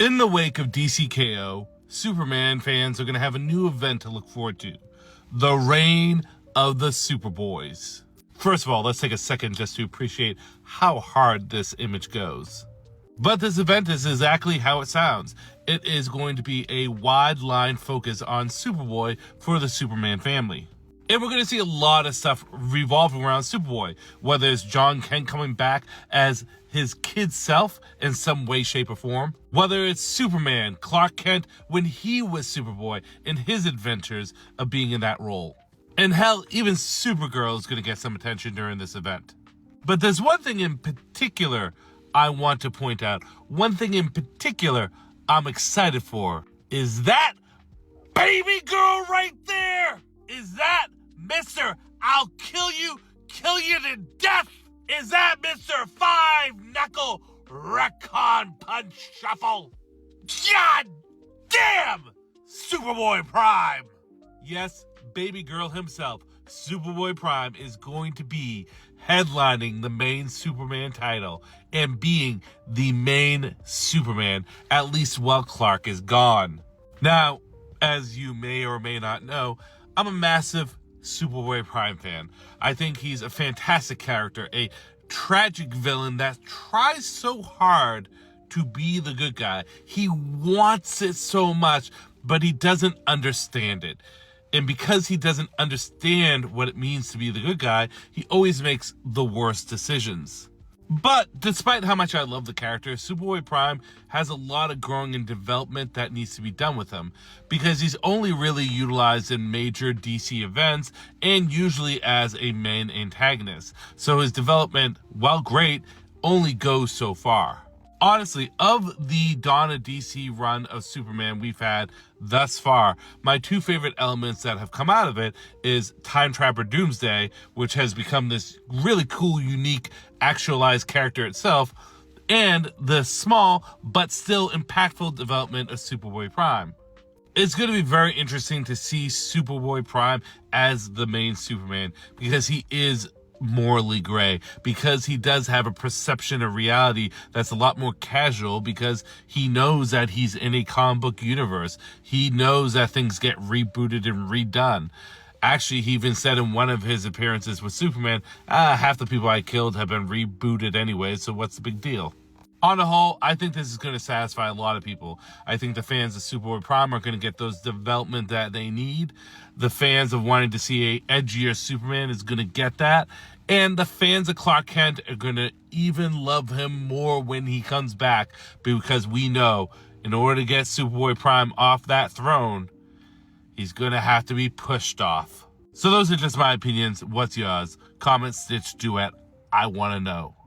In the wake of DCKO, Superman fans are going to have a new event to look forward to. The reign of the Superboys. First of all, let's take a second just to appreciate how hard this image goes. But this event is exactly how it sounds. It is going to be a wide line focus on Superboy for the Superman family. And we're going to see a lot of stuff revolving around Superboy, whether it's John Kent coming back as his kid self in some way, shape, or form, whether it's Superman, Clark Kent, when he was Superboy in his adventures of being in that role. And hell, even Supergirl is going to get some attention during this event. But there's one thing in particular I want to point out. One thing in particular I'm excited for is that baby girl right there. Is that Mr. I'll kill you to death? Is that Mr. Five-Knuckle Recon Punch Shuffle? God damn! Superboy Prime! Yes, baby girl himself, Superboy Prime, is going to be headlining the main Superman title and being the main Superman, at least while Clark is gone. Now, as you may or may not know, I'm a massive Superboy Prime fan. I think he's a fantastic character, a tragic villain that tries so hard to be the good guy. He wants it so much, but he doesn't understand it. And because he doesn't understand what it means to be the good guy, he always makes the worst decisions. But despite how much I love the character, Superboy Prime has a lot of growing and development that needs to be done with him, because he's only really utilized in major DC events and usually as a main antagonist. So his development, while great, only goes so far. Honestly, of the Dawn of DC run of Superman we've had thus far, my two favorite elements that have come out of it is Time Trapper Doomsday, which has become this really cool, unique, actualized character itself, and the small but still impactful development of Superboy Prime. It's going to be very interesting to see Superboy Prime as the main Superman, because he is morally gray, because he does have a perception of reality that's a lot more casual, because he knows that he's in a comic book universe. He knows that things get rebooted and redone. Actually, he even said in one of his appearances with Superman, half the people I killed have been rebooted anyway, so what's the big deal? On the whole, I think this is going to satisfy a lot of people. I think the fans of Superboy Prime are going to get those development that they need. The fans of wanting to see a edgier Superman is going to get that. And the fans of Clark Kent are going to even love him more when he comes back, because we know in order to get Superboy Prime off that throne, he's going to have to be pushed off. So those are just my opinions. What's yours? Comment, stitch, duet. I want to know.